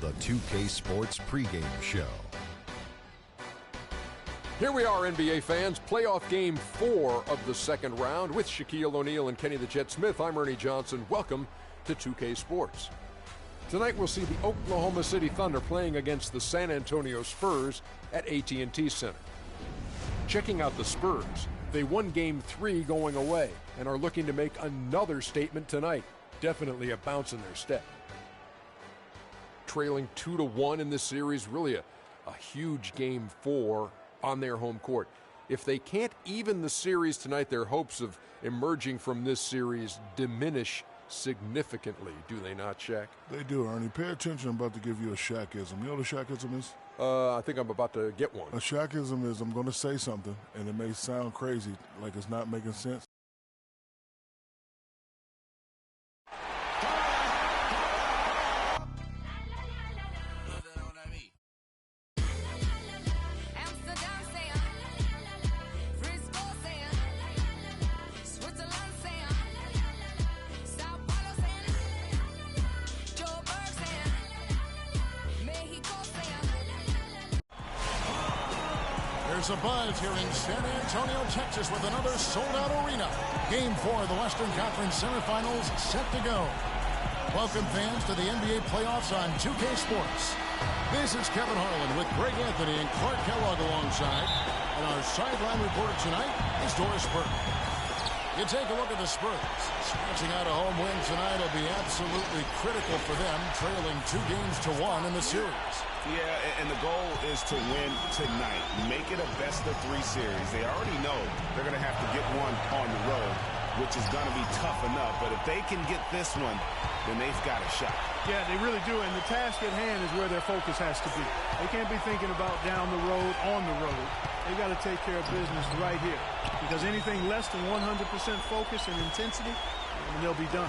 The 2K Sports pregame show. Here we are, NBA fans. Playoff game 4 of the second round with Shaquille O'Neal and Kenny the Jet Smith. I'm Ernie Johnson. Welcome to 2K Sports. Tonight we'll see the Oklahoma City Thunder playing against the San Antonio Spurs at AT&T Center. Checking out the Spurs. They won Game 3 going away and are looking to make another statement tonight. Definitely a bounce in their step. Trailing 2-1 in this series, really a huge Game 4 on their home court. If they can't even the series tonight, their hopes of emerging from this series diminish significantly, do they not, Shaq? They do, Ernie. Pay attention. I'm about to give you a Shaqism. You know what a Shaqism is? I think I'm about to get one. A Shaqism is I'm going to say something, and it may sound crazy, like it's not making sense. There's a buzz here in San Antonio, Texas with another sold-out arena. Game 4 of the Western Conference semifinals set to go. Welcome, fans, to the NBA playoffs on 2K Sports. This is Kevin Harlan with Greg Anthony and Clark Kellogg alongside. And our sideline reporter tonight is Doris Burke. You take a look at the Spurs. Scratching out a home win tonight will be absolutely critical for them, trailing 2-1 in the series. Yeah, and the goal is to win tonight. Make it a best-of-3 series. They already know they're going to have to get one on the road, which is going to be tough enough. But if they can get this one, then they've got a shot. Yeah, they really do. And the task at hand is where their focus has to be. They can't be thinking about down the road, on the road. They've got to take care of business right here. Because anything less than 100% focus and intensity, and they'll be done.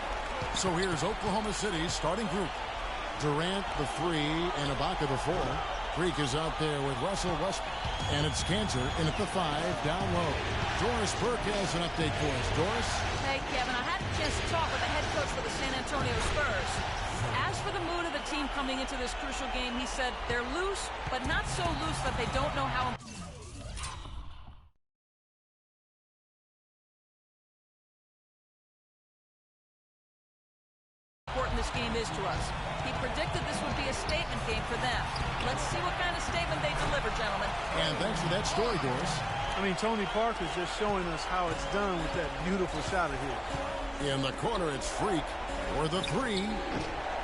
So here's Oklahoma City's starting group. Durant, the 3, and Ibaka, the 4. Freak is out there with Russell Westbrook. And it's Cantor in at the 5, down low. Doris Burke has an update for us. Doris? Hey, Kevin, I had a chance to talk with the head coach for the San Antonio Spurs. As for the mood of the team coming into this crucial game, he said they're loose, but not so loose that they don't know how important this game is to us. He predicted this would be a statement game for them. Let's see what kind of statement they deliver, gentlemen. And thanks for that story, Doris. I mean, Tony Parker's just showing us how it's done with that beautiful shot of his. In the corner, it's Freak for the 3.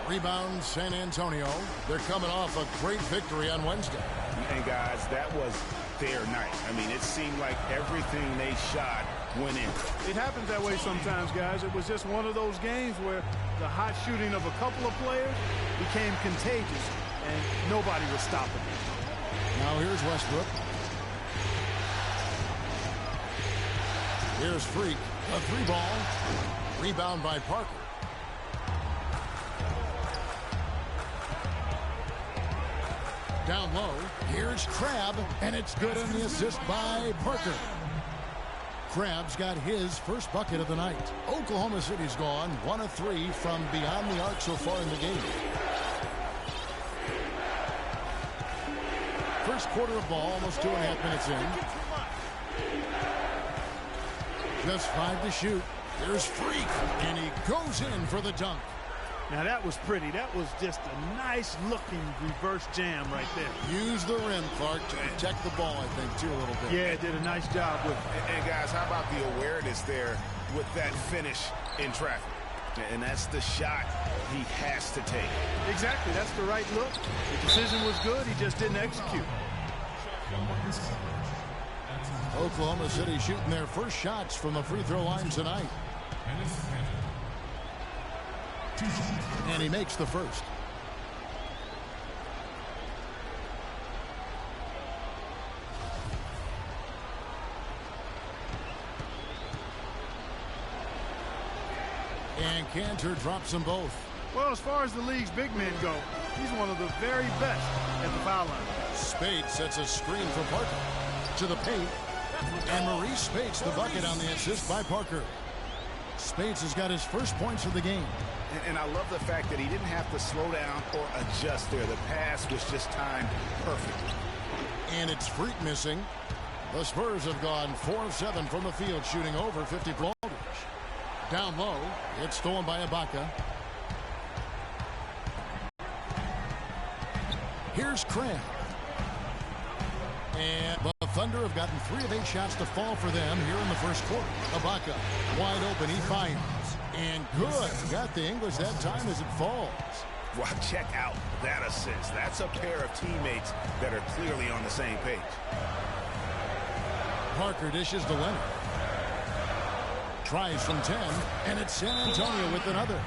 Rebound, San Antonio. They're coming off a great victory on Wednesday. And guys, that was their night. I mean, it seemed like everything they shot went in. It happens that way sometimes, guys. It was just one of those games where the hot shooting of a couple of players became contagious, and nobody was stopping it. Now here's Westbrook. Here's Freak, a 3-ball. Rebound by Parker. Down low, here's Crabbe, and it's good on the assist by Parker. Crabbe's got his first bucket of the night. Oklahoma City's gone 1 of 3 from beyond the arc so far in the game. First quarter of ball, almost 2.5 minutes in. Just 5 to shoot. There's Freak, and he goes in for the dunk. Now that was pretty. That was just a nice-looking reverse jam right there. Use the rim, Clark, to protect the ball, I think, too, a little bit. Yeah, did a nice job with it. And guys, how about the awareness there with that finish in traffic? And that's the shot he has to take. Exactly. That's the right look. The decision was good. He just didn't execute. Oklahoma City shooting their first shots from the free throw line tonight. And he makes the first. And Cantor drops them both. Well, as far as the league's big men go, he's one of the very best at the foul line. Speights sets a screen for Parker. To the paint. And Maurice Speights the bucket on the assist by Parker. Speights has got his first points of the game. And I love the fact that he didn't have to slow down or adjust there. The pass was just timed perfectly. And it's Freak missing. The Spurs have gone 4 of 7 from the field, shooting over 50%. Down low, it's stolen by Ibaka. Here's Crabbe. And the Thunder have gotten 3 of 8 shots to fall for them here in the first quarter. Ibaka, wide open, he finds. And good. Got the English that time as it falls. Well, check out that assist. That's a pair of teammates that are clearly on the same page. Parker dishes to Leonard. Tries from 10, and it's San Antonio with another.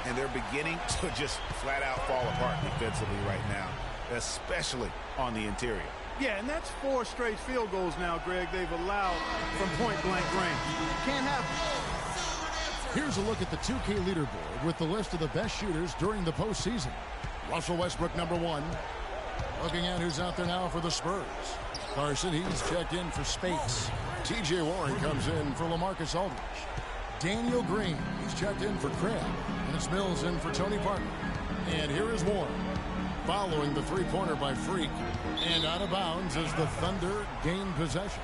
And they're beginning to just flat out fall apart defensively right now, especially on the interior. Yeah, and that's 4 straight field goals now, Greg, they've allowed from point-blank range. Can't happen. Here's a look at the 2K leaderboard with the list of the best shooters during the postseason. Russell Westbrook, number 1. Looking at who's out there now for the Spurs. Carson, he's checked in for Speights. T.J. Warren comes in for LaMarcus Aldridge. Daniel Green, he's checked in for Crabbe. And it's Mills in for Tony Parker. And here is Warren, following the three-pointer by Freak. And out of bounds as the Thunder gain possession.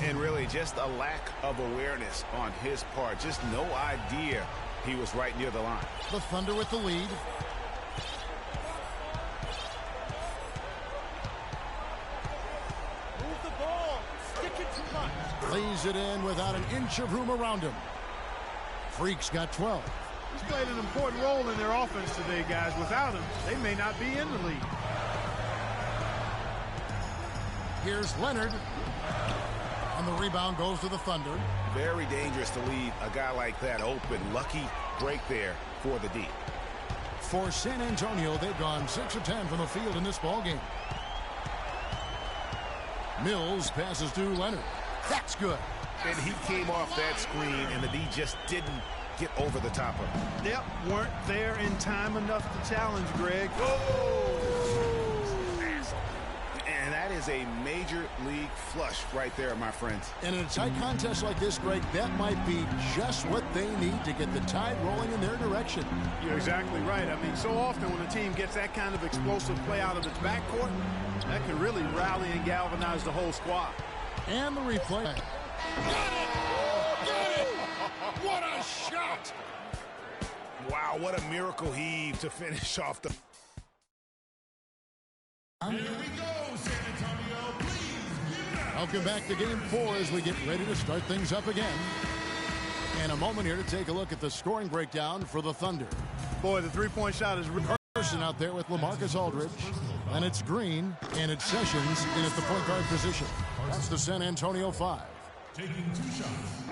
And really just a lack of awareness on his part. Just no idea he was right near the line. The Thunder with the lead. Move the ball. Stick it too much. Lays it in without an inch of room around him. Freak's got 12. He's played an important role in their offense today, guys. Without him, they may not be in the league. Here's Leonard. And the rebound goes to the Thunder. Very dangerous to leave a guy like that open. Lucky break there for the D. For San Antonio, they've gone 6 of 10 from the field in this ballgame. Mills passes to Leonard. That's good. And he came off that screen, and the D just didn't get over the top of him. Yep, weren't there in time enough to challenge, Greg. Whoa! is a major league flush right there, my friends. And in a tight contest like this, Greg, that might be just what they need to get the tide rolling in their direction. You're exactly right. I mean, so often when a team gets that kind of explosive play out of its backcourt, that can really rally and galvanize the whole squad. And the replay. Got it! Got it! What a shot! Wow, what a miracle heave to finish off the... Here we go, San Antonio. Please give it up. Welcome back to Game 4 as we get ready to start things up again. And a moment here to take a look at the scoring breakdown for the Thunder. Boy, the three-point shot is... Person out there with LaMarcus Aldridge. And it's Green, and it's Sessions in at the point guard position. That's the San Antonio 5. Taking 2 shots.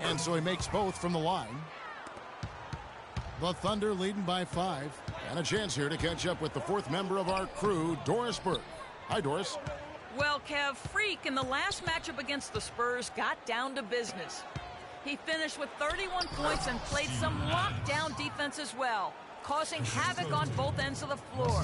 And so he makes both from the line. The Thunder leading by 5. And a chance here to catch up with the 4th member of our crew, Doris Burke. Hi, Doris. Well, Kev, Freak in the last matchup against the Spurs got down to business. He finished with 31 points and played some lockdown defense as well, causing havoc on both ends of the floor.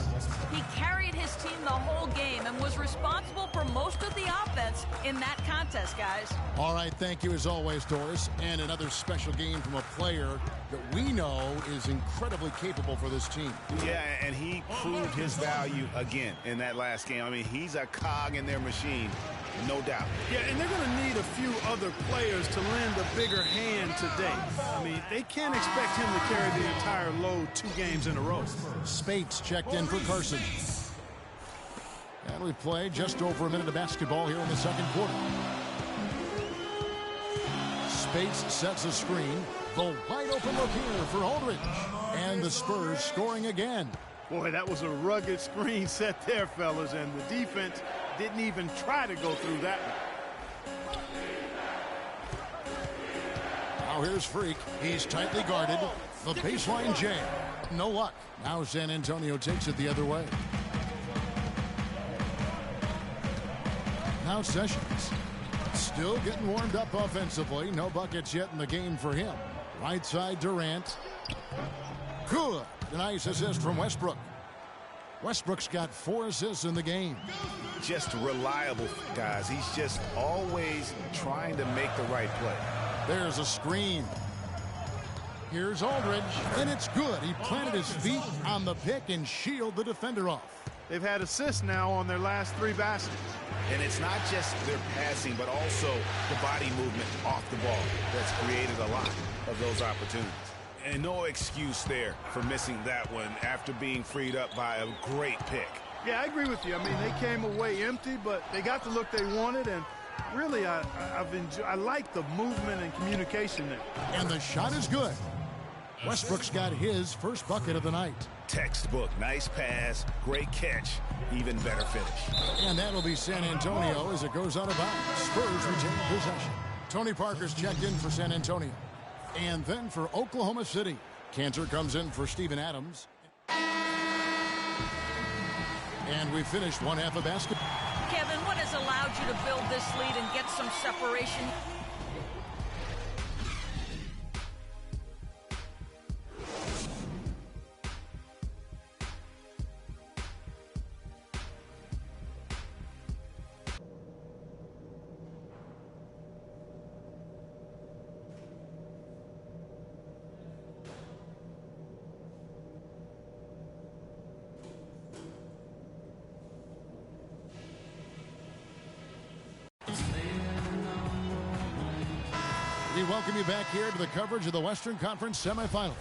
He carried his team the whole game and was responsible for most of the offense in that contest, guys. All right, thank you as always, Doris. And another special game from a player that we know is incredibly capable for this team. Yeah, and he proved his value again in that last game. I mean, he's a cog in their machine, no doubt. Yeah, and they're going to need a few other players to lend a bigger hand today. I mean, they can't expect him to carry the entire load 2 games in a row. Spates checked in for Carson. And we've played just over a minute of basketball here in the second quarter. Spates sets a screen. The wide open look here for Aldridge. And the Spurs scoring again. Boy, that was a rugged screen set there, fellas, and the defense didn't even try to go through that one. Now here's Freak. He's tightly guarded. The baseline jam. No luck. Now San Antonio takes it the other way. Now Sessions. Still getting warmed up offensively. No buckets yet in the game for him. Right side Durant. Good. A nice assist from Westbrook. Westbrook's got 4 assists in the game. Just reliable, guys. He's just always trying to make the right play. There's a screen. Here's Aldridge, and it's good. He planted his feet on the pick and shielded the defender off. They've had assists now on their last 3 baskets. And it's not just their passing, but also the body movement off the ball that's created a lot of those opportunities. And no excuse there for missing that one after being freed up by a great pick. Yeah, I agree with you. I mean, they came away empty, but they got the look they wanted, and really, I like the movement and communication there. And the shot is good. Westbrook's got his first bucket of the night. Textbook. Nice pass. Great catch. Even better finish. And that'll be San Antonio as it goes out of bounds. Spurs retain possession. Tony Parker's checked in for San Antonio. And then for Oklahoma City, Cantor comes in for Steven Adams. And we finished one half of basketball. Kevin, what has allowed you to build this lead and get some separation? We welcome you back here to the coverage of the Western Conference semifinals.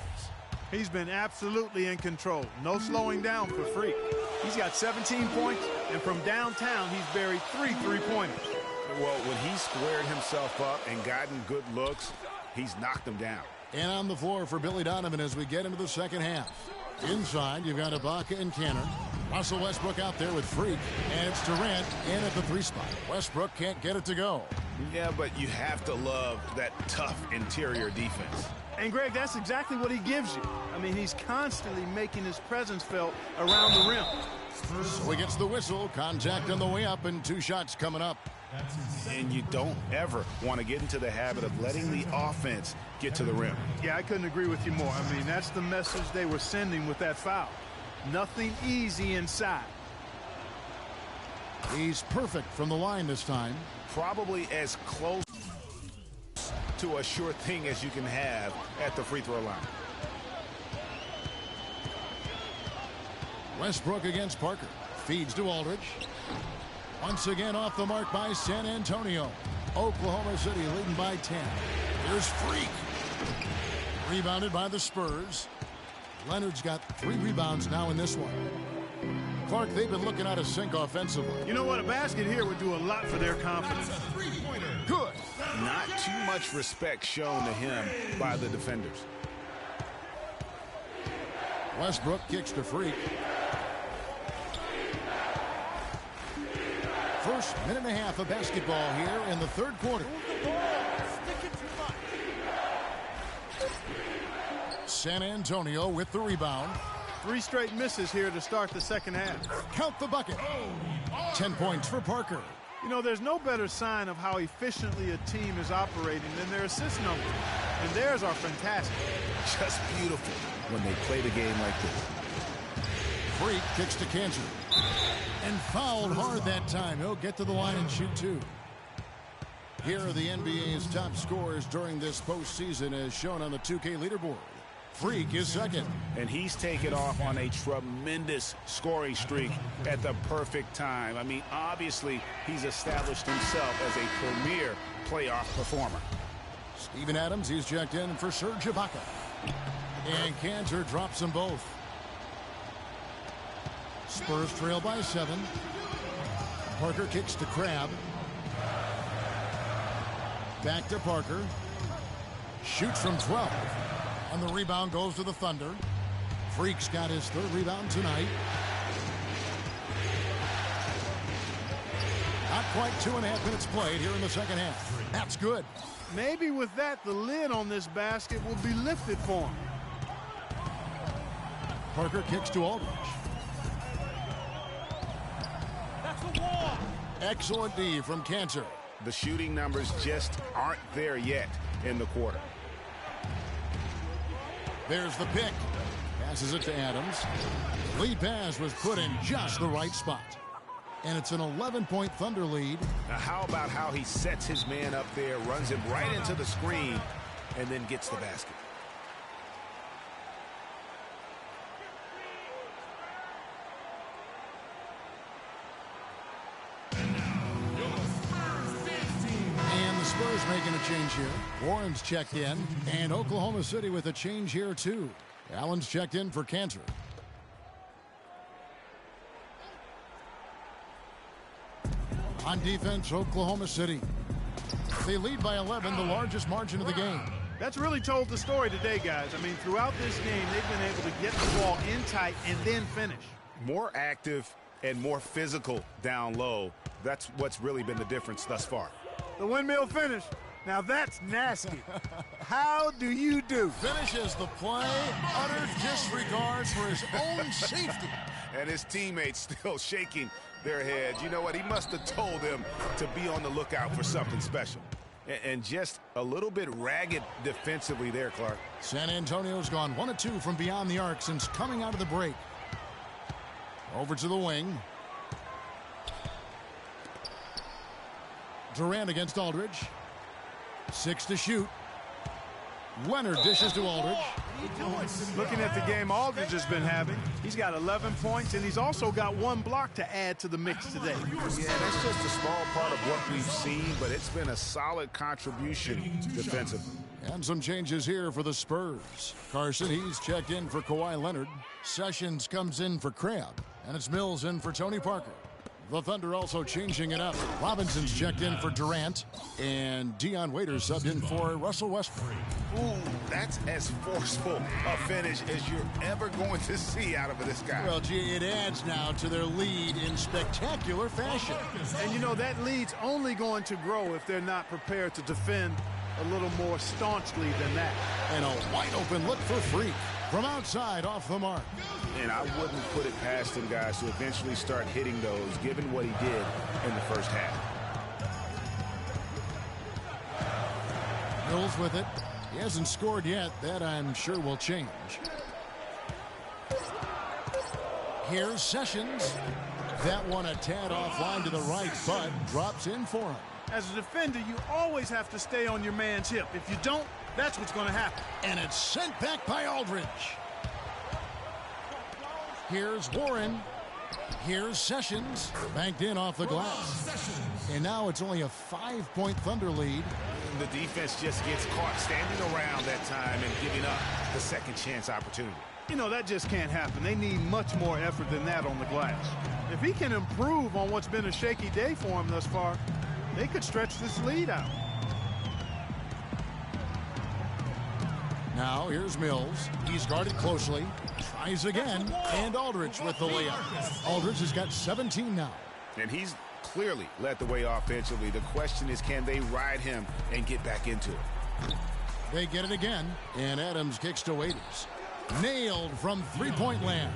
He's been absolutely in control. No slowing down for Freak. He's got 17 points, and from downtown, he's buried 3 3-pointers. Well, when he squared himself up and gotten good looks, he's knocked them down. And on the floor for Billy Donovan as we get into the second half. Inside, you've got Ibaka and Cantor. Russell Westbrook out there with Freak. And it's Durant in at the 3 spot. Westbrook can't get it to go. Yeah, but you have to love that tough interior defense. And, Greg, that's exactly what he gives you. I mean, he's constantly making his presence felt around the rim. So he gets the whistle. Contact on the way up and 2 shots coming up. And you don't ever want to get into the habit of letting the offense get to the rim. Yeah, I couldn't agree with you more. I mean, that's the message they were sending with that foul. Nothing easy inside. He's perfect from the line this time. Probably as close to a sure thing as you can have at the free throw line. Westbrook against Parker. Feeds to Aldridge. Once again off the mark by San Antonio. Oklahoma City leading by 10. Here's Freak. Rebounded by the Spurs. Leonard's got 3 rebounds now in this one. Clark, they've been looking out of sync offensively. You know what? A basket here would do a lot for their confidence. Good. Not too much respect shown to him by the defenders. Westbrook kicks to Freak. First minute and a half of basketball here in the third quarter. San Antonio with the rebound. 3 straight misses here to start the second half. Count the bucket. 10 points for Parker. You know, there's no better sign of how efficiently a team is operating than their assist numbers. And theirs are fantastic. Just beautiful when they play the game like this. Freak kicks to Cantor. And fouled hard that time. He'll get to the line and shoot 2. Here are the NBA's top scorers during this postseason as shown on the 2K leaderboard. Freak is second. And he's taken off on a tremendous scoring streak at the perfect time. I mean, obviously, he's established himself as a premier playoff performer. Steven Adams, he's checked in for Serge Ibaka. And Cantor drops them both. Spurs trail by 7. Parker kicks to Crabbe. Back to Parker. Shoots from 12. And the rebound goes to the Thunder. Freak's got his 3rd rebound tonight. Not quite 2.5 minutes played here in the second half. That's good. Maybe with that, the lid on this basket will be lifted for him. Parker kicks to Aldridge. Excellent D from Cantor. The shooting numbers just aren't there yet in the quarter. There's the pick. Passes it to Adams. The lead pass was put in just the right spot. And it's an 11-point Thunder lead. Now how about how he sets his man up there, runs him right into the screen, and then gets the basket. Spurs making a change here. Warren's checked in, and Oklahoma City with a change here too. Allen's checked in for Cantor. On defense, Oklahoma City. They lead by 11, the largest margin of the game. That's really told the story today, guys. I mean, throughout this game, they've been able to get the ball in tight and then finish. More active and more physical down low. That's what's really been the difference thus far. The windmill finish. Now that's nasty. How do you do? Finishes the play, utter disregard for his own safety. And his teammates still shaking their heads. You know what? He must have told them to be on the lookout for something special. And just a little bit ragged defensively there, Clark. San Antonio's gone 1 of 2 from beyond the arc since coming out of the break. Over to the wing. Durant against Aldridge. 6 to shoot. Leonard dishes to Aldridge. Looking at the game Aldridge has been having, he's got 11 points, and he's also got 1 block to add to the mix today. Yeah, that's just a small part of what we've seen, but it's been a solid contribution defensively. And some changes here for the Spurs. Carson, he's checked in for Kawhi Leonard. Sessions comes in for Crabbe. And it's Mills in for Tony Parker. The Thunder also changing it up. Robinson's checked in for Durant. And Dion Waiters subbed in for Russell Westbrook. Ooh, that's as forceful a finish as you're ever going to see out of this guy. Well, gee, it adds now to their lead in spectacular fashion. And you know, that lead's only going to grow if they're not prepared to defend a little more staunchly than that. And a wide open look for Freak. From outside, off the mark. And I wouldn't put it past him, guys, to eventually start hitting those, given what he did in the first half. Mills with it. He hasn't scored yet. That, I'm sure, will change. Here's Sessions. That one a tad offline to the right, but drops in for him. As a defender, you always have to stay on your man's hip. If you don't, that's what's going to happen. And it's sent back by Aldridge. Here's Warren. Here's Sessions. Banked in off the glass. And now it's only a 5-point Thunder lead. The defense just gets caught standing around that time and giving up the second chance opportunity. You know, that just can't happen. They need much more effort than that on the glass. If he can improve on what's been a shaky day for him thus far, they could stretch this lead out. Now here's Mills. He's guarded closely. Tries again. And Aldridge with the layup. Aldridge has got 17 now. And he's clearly led the way offensively. The question is, can they ride him and get back into it? They get it again. And Adams kicks to Waiters. Nailed from three-point land.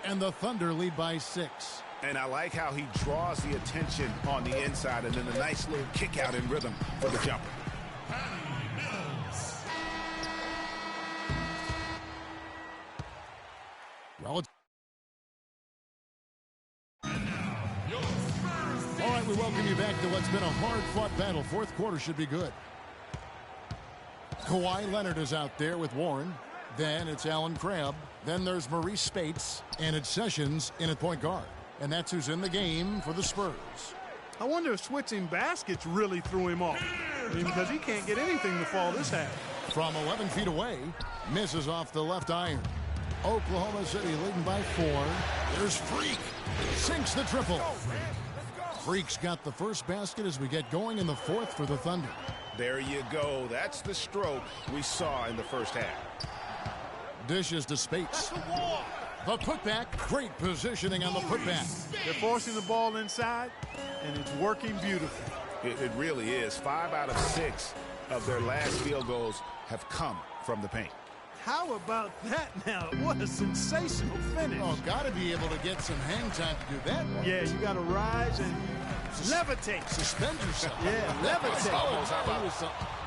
And the Thunder lead by 6. And I like how he draws the attention on the inside and then a nice little kick out in rhythm for the jumper. Well, all right, we welcome you back to what's been a hard-fought battle. Fourth quarter should be good. Kawhi Leonard is out there with Warren. Then it's Alan Crabb. Then there's Maurice Spates. And it's Sessions in at point guard. And that's who's in the game for the Spurs. I wonder if switching baskets really threw him off. Because he can't get anything to fall this half. From 11 feet away, misses off the left iron. Oklahoma City leading by 4. There's Freak. Sinks the triple. Freak's got the first basket as we get going in the fourth for the Thunder. There you go. That's the stroke we saw in the first half. Dishes to Spates. The putback. Great positioning on the putback. They're forcing the ball inside, and it's working beautifully. It really is. 5 out of 6 of their last field goals have come from the paint. How about that now? What a sensational finish. Oh, got to be able to get some hang time to do that. Yeah, you got to rise and levitate. Suspend yourself. Yeah, levitate.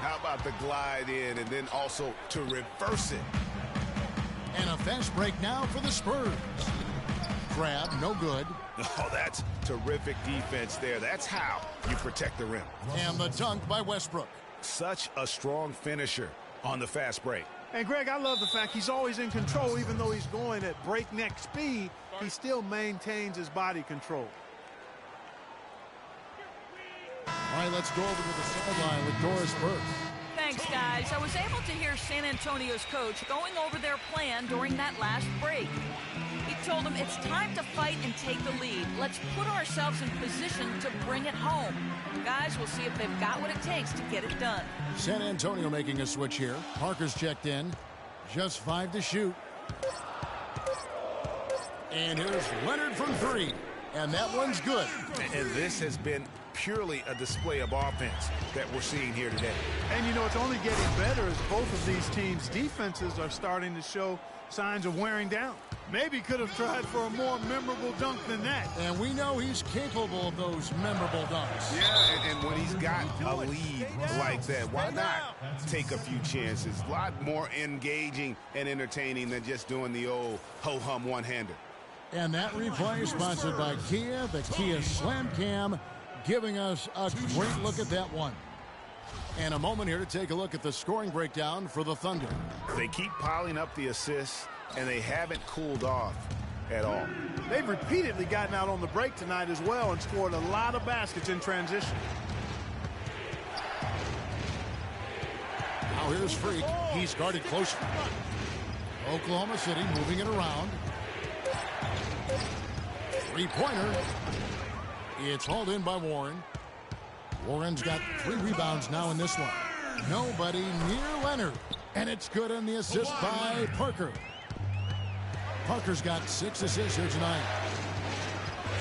How about the glide in and then also to reverse it? And a fast break now for the Spurs. Crabb, no good. Oh, that's terrific defense there. That's how you protect the rim. And the dunk by Westbrook. Such a strong finisher on the fast break. And, Greg, I love the fact he's always in control. Even though he's going at breakneck speed, he still maintains his body control. All right, let's go over to the sideline with Doris Burke. Thanks, guys. I was able to hear San Antonio's coach going over their plan during that last break. He told them it's time to fight and take the lead. Let's put ourselves in position to bring it home. Guys, we'll see if they've got what it takes to get it done. San Antonio making a switch here. Parker's checked in. Just 5 to shoot. And here's Leonard from 3. And that one's good. And this has been purely a display of offense that we're seeing here today. And, you know, it's only getting better as both of these teams' defenses are starting to show signs of wearing down. Maybe could have tried for a more memorable dunk than that. And we know he's capable of those memorable dunks. Yeah, and when he's got a lead like that, why not take a few chances? A lot more engaging and entertaining than just doing the old ho-hum one-hander. And that replay sponsored by Kia, the Kia Slam Cam, giving us a great look at that one. And a moment here to take a look at the scoring breakdown for the Thunder. They keep piling up the assists, and they haven't cooled off at all. They've repeatedly gotten out on the break tonight as well and scored a lot of baskets in transition. Now here's Freak. He's guarded closely. Oklahoma City moving it around. Three-pointer. It's hauled in by Warren. Warren's got 3 rebounds now in this one. Nobody near Leonard. And it's good on the assist by Parker. Parker's got 6 assists here tonight.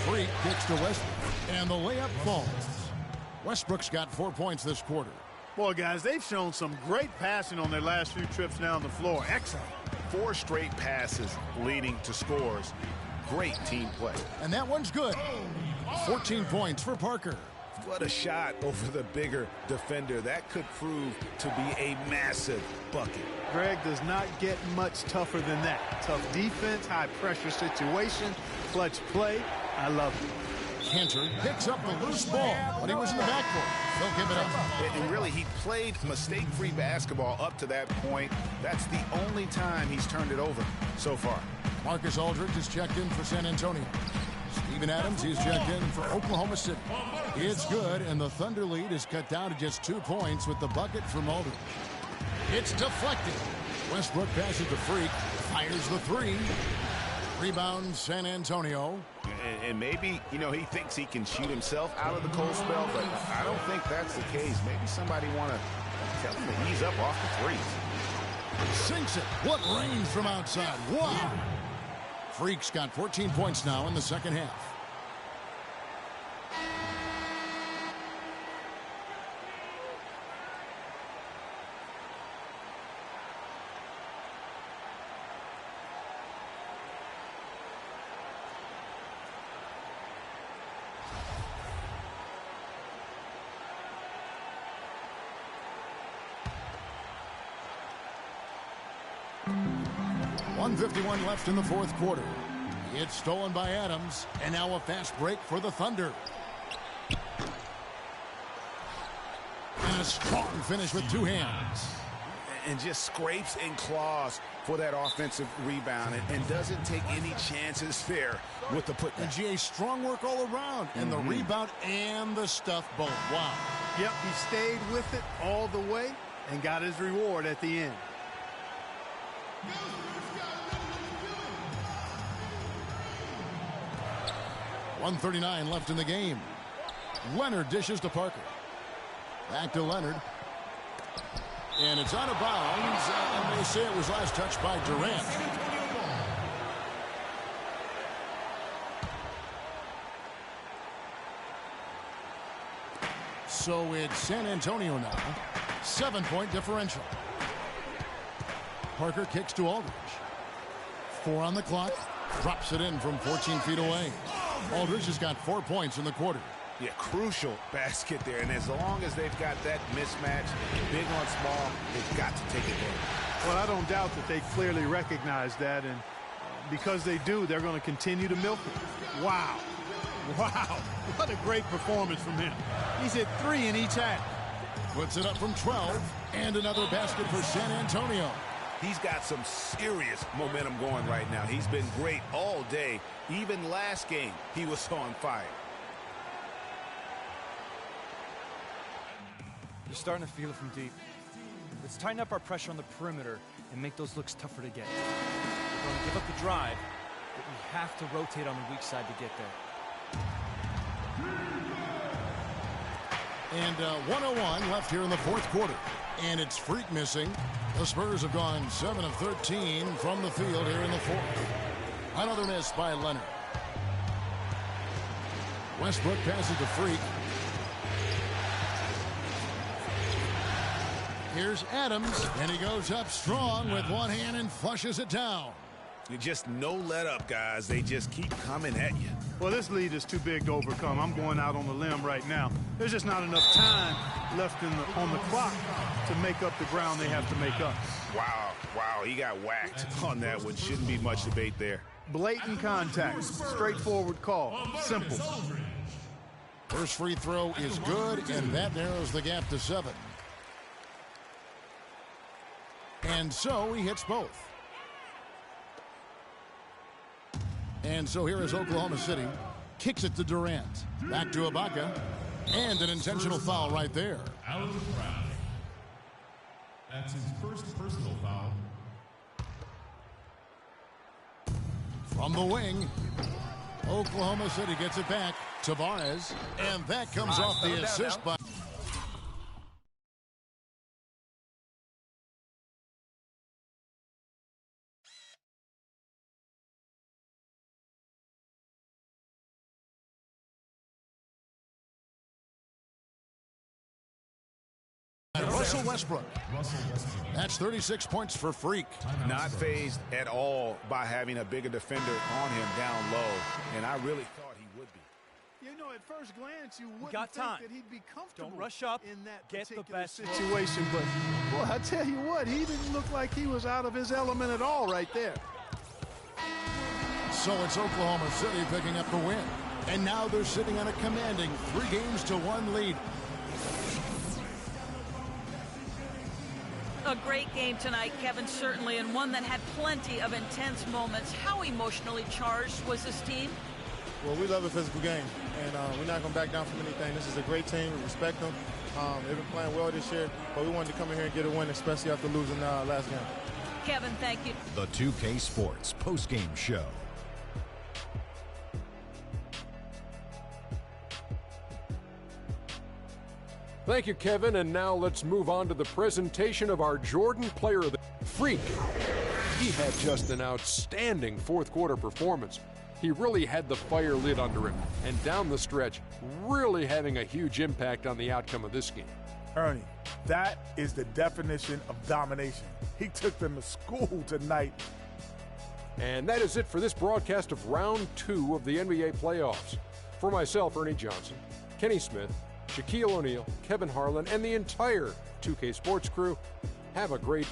Freak kicks to Westbrook. And the layup falls. Westbrook's got 4 points this quarter. Boy, guys, they've shown some great passing on their last few trips down the floor. Excellent. 4 straight passes leading to scores. Great team play. And that one's good. 14 points for Parker. What a shot over the bigger defender. That could prove to be a massive bucket. Greg, does not get much tougher than that. Tough defense, high pressure situation, clutch play. I love it. Cantor picks up the loose ball, but he was in the backcourt. They'll give it up. And really, he played mistake-free basketball up to that point. That's the only time he's turned it over so far. Marcus Aldridge is checked in for San Antonio. Steven Adams, he's checked in for Oklahoma City. It's good, and the Thunder lead is cut down to just 2 points with the bucket from Aldridge. It's deflected. Westbrook passes to Freak, fires the three. Rebound, San Antonio. And maybe, you know, he thinks he can shoot himself out of the cold spell, but I don't think that's the case. Maybe somebody want to tell him to ease up off the threes. Sinks it. What range from outside. Wow. Freak's got 14 points now in the second half. .151 left in the fourth quarter. It's stolen by Adams, and now a fast break for the Thunder. And a strong finish with 2 hands. And just scrapes and claws for that offensive rebound and doesn't take any chances there with the putback. And GA, strong work all around, and the rebound and the stuff both. Wow. Yep, he stayed with it all the way and got his reward at the end. .139 left in the game. Leonard dishes to Parker. Back to Leonard. And it's out of bounds. And they say it was last touched by Durant. So it's San Antonio now. 7-point differential. Parker kicks to Aldridge. 4 on the clock. Drops it in from 14 feet away. Aldridge has got 4 points in the quarter. Yeah, crucial basket there. And as long as they've got that mismatch, big on small, they've got to take it there. Well, I don't doubt that they clearly recognize that. And because they do, they're going to continue to milk it. Wow. Wow. What a great performance from him. He's hit 3 in each half. Puts it up from 12. And another basket for San Antonio. He's got some serious momentum going right now. He's been great all day. Even last game, he was on fire. You're starting to feel it from deep. Let's tighten up our pressure on the perimeter and make those looks tougher to get. We're going to give up the drive, but we have to rotate on the weak side to get there. And 101 left here in the fourth quarter. And it's Freak missing. The Spurs have gone 7 of 13 from the field here in the fourth. Another miss by Leonard. Westbrook passes to Freak. Here's Adams, and he goes up strong with one hand and flushes it down. Just no let up, guys. They just keep coming at you. Well, this lead is too big to overcome. I'm going out on the limb right now. There's just not enough time left on the clock to make up the ground they have to make up. Wow, he got whacked on that one. Shouldn't be much debate there. Blatant contact, straightforward call, simple. First free throw is good, and that narrows the gap to 7. And so he hits both. And so here is Oklahoma City. Kicks it to Durant. Back to Ibaka. And an intentional foul right there. Out of the crowd. That's his first personal foul. From the wing, Oklahoma City gets it back. Tavares. And that comes off the assist by... Russell Westbrook. That's 36 points for Freak. Not fazed at all by having a bigger defender on him down low, and I really thought he would be. You know, at first glance, you wouldn't got think time. that he'd be comfortable. Don't rush up. In that Get the particular best situation. But, boy, I tell you what, he didn't look like he was out of his element at all right there. So it's Oklahoma City picking up the win. And now they're sitting on a commanding 3-1 lead. A great game tonight, Kevin, certainly, and one that had plenty of intense moments. How emotionally charged was this team? Well, we love a physical game, and we're not going to back down from anything. This is a great team. We respect them. They've been playing well this year, but we wanted to come in here and get a win, especially after losing last game. Kevin, thank you. The 2K Sports postgame show. Thank you, Kevin, and now let's move on to the presentation of our Jordan Player of the Freak. He had just an outstanding fourth quarter performance. He really had the fire lit under him, and down the stretch, really having a huge impact on the outcome of this game. Ernie, that is the definition of domination. He took them to school tonight. And that is it for this broadcast of Round 2 of the NBA playoffs. For myself, Ernie Johnson, Kenny Smith, Shaquille O'Neal, Kevin Harlan, and the entire 2K Sports crew, have a great